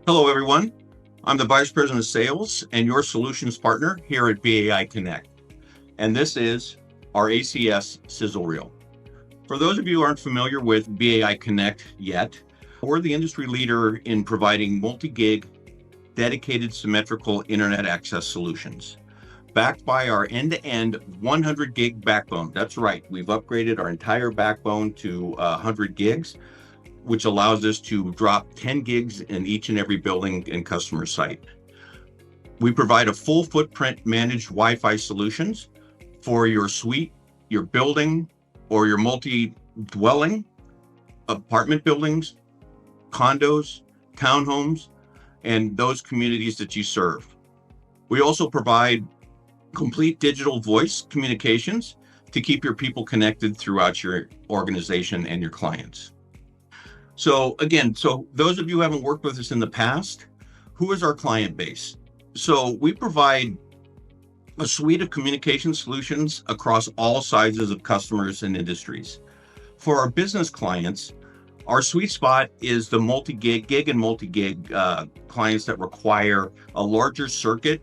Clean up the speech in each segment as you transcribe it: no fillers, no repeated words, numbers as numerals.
Hello, everyone. I'm the Vice President of Sales and your solutions partner here at BAI Connect. And this is our ACS sizzle reel. For those of you who aren't familiar with BAI Connect yet, we're the industry leader in providing multi-gig, dedicated symmetrical internet access solutions. Backed by our end-to-end 100 gig backbone. That's right, we've upgraded our entire backbone to 100 gigs, which allows us to drop 10 gigs in each and every building and customer site. We provide a full footprint managed Wi-Fi solutions for your suite, your building, or your multi-dwelling, apartment buildings, condos, townhomes, and those communities that you serve. We also provide complete digital voice communications to keep your people connected throughout your organization and your clients. So those of you who haven't worked with us in the past, who is our client base? So we provide a suite of communication solutions across all sizes of customers and industries. For our business clients, our sweet spot is the gig and multi-gig clients that require a larger circuit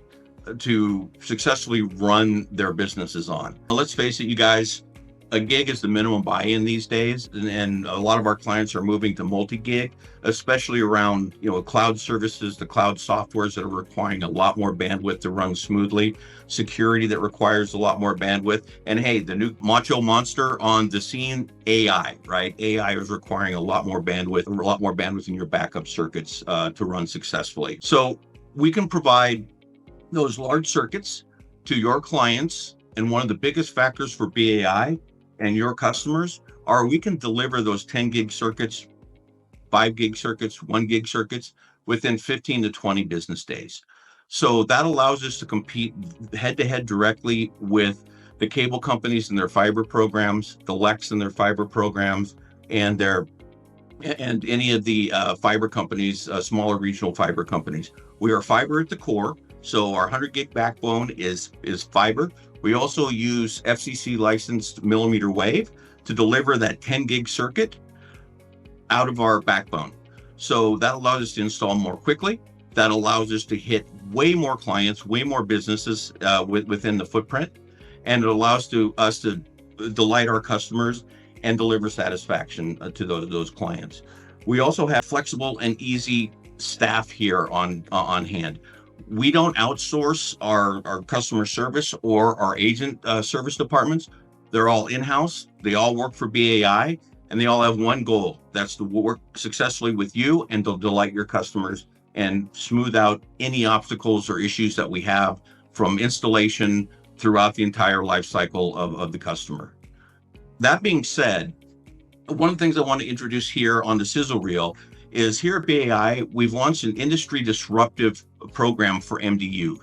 to successfully run their businesses on. Let's face it, you guys, a gig is the minimum buy-in these days, and a lot of our clients are moving to multi-gig, especially around cloud services, the cloud softwares that are requiring a lot more bandwidth to run smoothly, security that requires a lot more bandwidth, and hey, the new macho monster on the scene, AI, right? AI is requiring a lot more bandwidth in your backup circuits to run successfully. So we can provide those large circuits to your clients, and one of the biggest factors for BAI and your customers are we can deliver those 10 gig circuits, 5 gig circuits, 1 gig circuits within 15 to 20 business days. So that allows us to compete head to head directly with the cable companies and their fiber programs, the LECs and their fiber programs, and any of the fiber companies, smaller regional fiber companies. We are fiber at the core. So our 100 gig backbone is fiber. We also use FCC licensed millimeter wave to deliver that 10 gig circuit out of our backbone. So that allows us to install more quickly. That allows us to hit way more clients, way more businesses within the footprint. And it allows us to delight our customers and deliver satisfaction to those clients. We also have flexible and easy staff here on hand. We don't outsource our customer service or our agent service departments. They're all in-house. They all work for BAI, and they all have one goal. That's to work successfully with you and to delight your customers and smooth out any obstacles or issues that we have from installation throughout the entire life cycle of the customer. That being said, one of the things I want to introduce here on the sizzle reel is here at BAI, we've launched an industry disruptive program for MDU.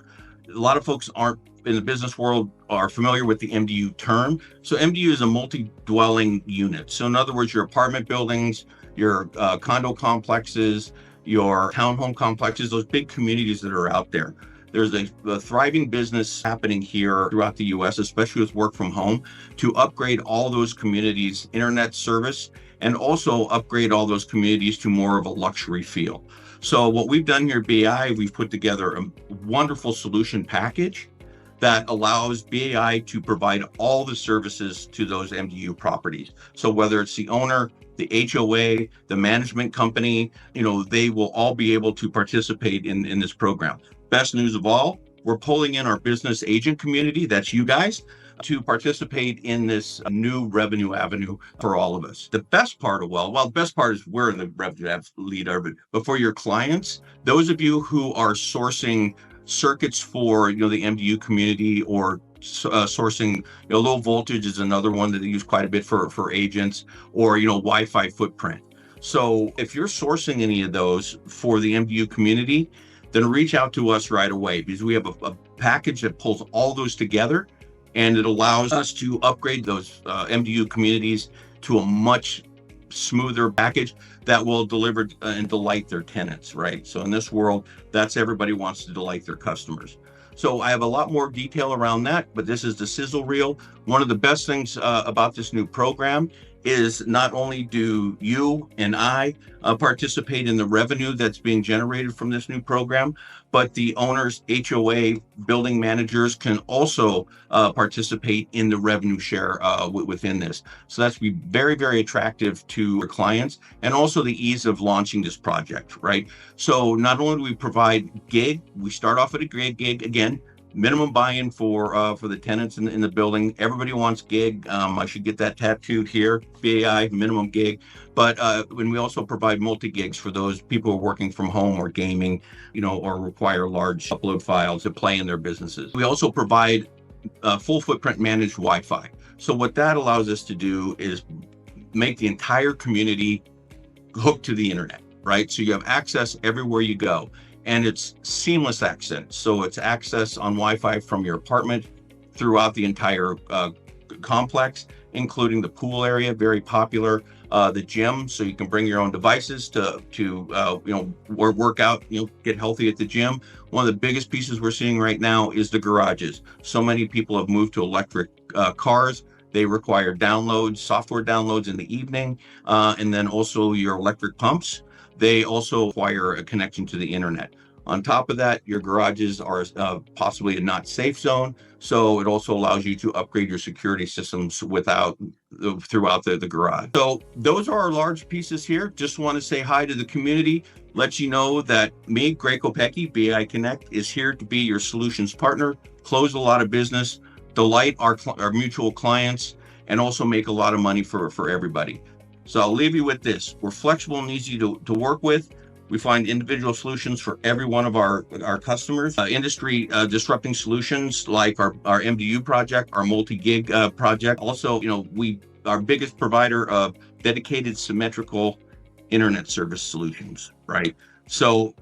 A lot of folks aren't in the business world are familiar with the MDU term. So MDU is a multi-dwelling unit. So in other words, your apartment buildings, your condo complexes, your townhome complexes, those big communities that are out there. There's a thriving business happening here throughout the US, especially with work from home, to upgrade all those communities' internet service and also upgrade all those communities to more of a luxury feel. So what we've done here at BAI, we've put together a wonderful solution package that allows BAI to provide all the services to those MDU properties. So whether it's the owner, the HOA, the management company, they will all be able to participate in this program. Best news of all, we're pulling in our business agent community, that's you guys, to participate in this new revenue avenue for all of us. The best part the best part is we're the revenue lead of it, but for your clients, those of you who are sourcing circuits for the MDU community or sourcing low voltage is another one that they use quite a bit for agents, or Wi-Fi footprint. So if you're sourcing any of those for the MDU community, then reach out to us right away, because we have a package that pulls all those together, and it allows us to upgrade those MDU communities to a much smoother package that will deliver and delight their tenants, right? So in this world, that's everybody wants to delight their customers. So I have a lot more detail around that, but this is the sizzle reel. One of the best things about this new program is not only do you and I participate in the revenue that's being generated from this new program, but the owners, HOA, building managers can also participate in the revenue share within this. So that's be very, very attractive to our clients, and also the ease of launching this project, right? So not only do we provide gig, we start off at a gig again, minimum buy-in for the tenants in the building. Everybody wants gig. I should get that tattooed here. BAI minimum gig. But when we also provide multi-gigs for those people who are working from home or gaming, or require large upload files to play in their businesses. We also provide full footprint managed Wi-Fi. So what that allows us to do is make the entire community hooked to the internet, right? So you have access everywhere you go, and it's seamless access. So it's access on Wi-Fi from your apartment throughout the entire complex, including the pool area, very popular, the gym, so you can bring your own devices to work out, get healthy at the gym. One of the biggest pieces we're seeing right now is the garages. So many people have moved to electric cars. They require downloads, software downloads in the evening, and then also your electric pumps. They also require a connection to the internet. On top of that, your garages are possibly a not safe zone, so it also allows you to upgrade your security systems throughout the garage. So those are our large pieces here. Just want to say hi to the community, let you know that me, Greg Kopecki, BAI Connect, is here to be your solutions partner, close a lot of business, delight our mutual clients, and also make a lot of money for everybody. So I'll leave you with this. We're flexible and easy to work with. We find individual solutions for every one of our customers. Industry disrupting solutions like our MDU project, our multi-gig project. Also, our biggest provider of dedicated symmetrical internet service solutions, right? So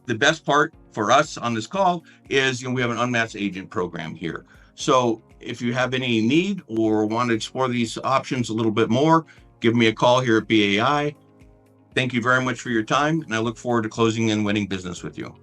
the best part for us on this call is, we have an unmatched agent program here. So if you have any need or want to explore these options a little bit more, give me a call here at BAI. Thank you very much for your time, and I look forward to closing and winning business with you.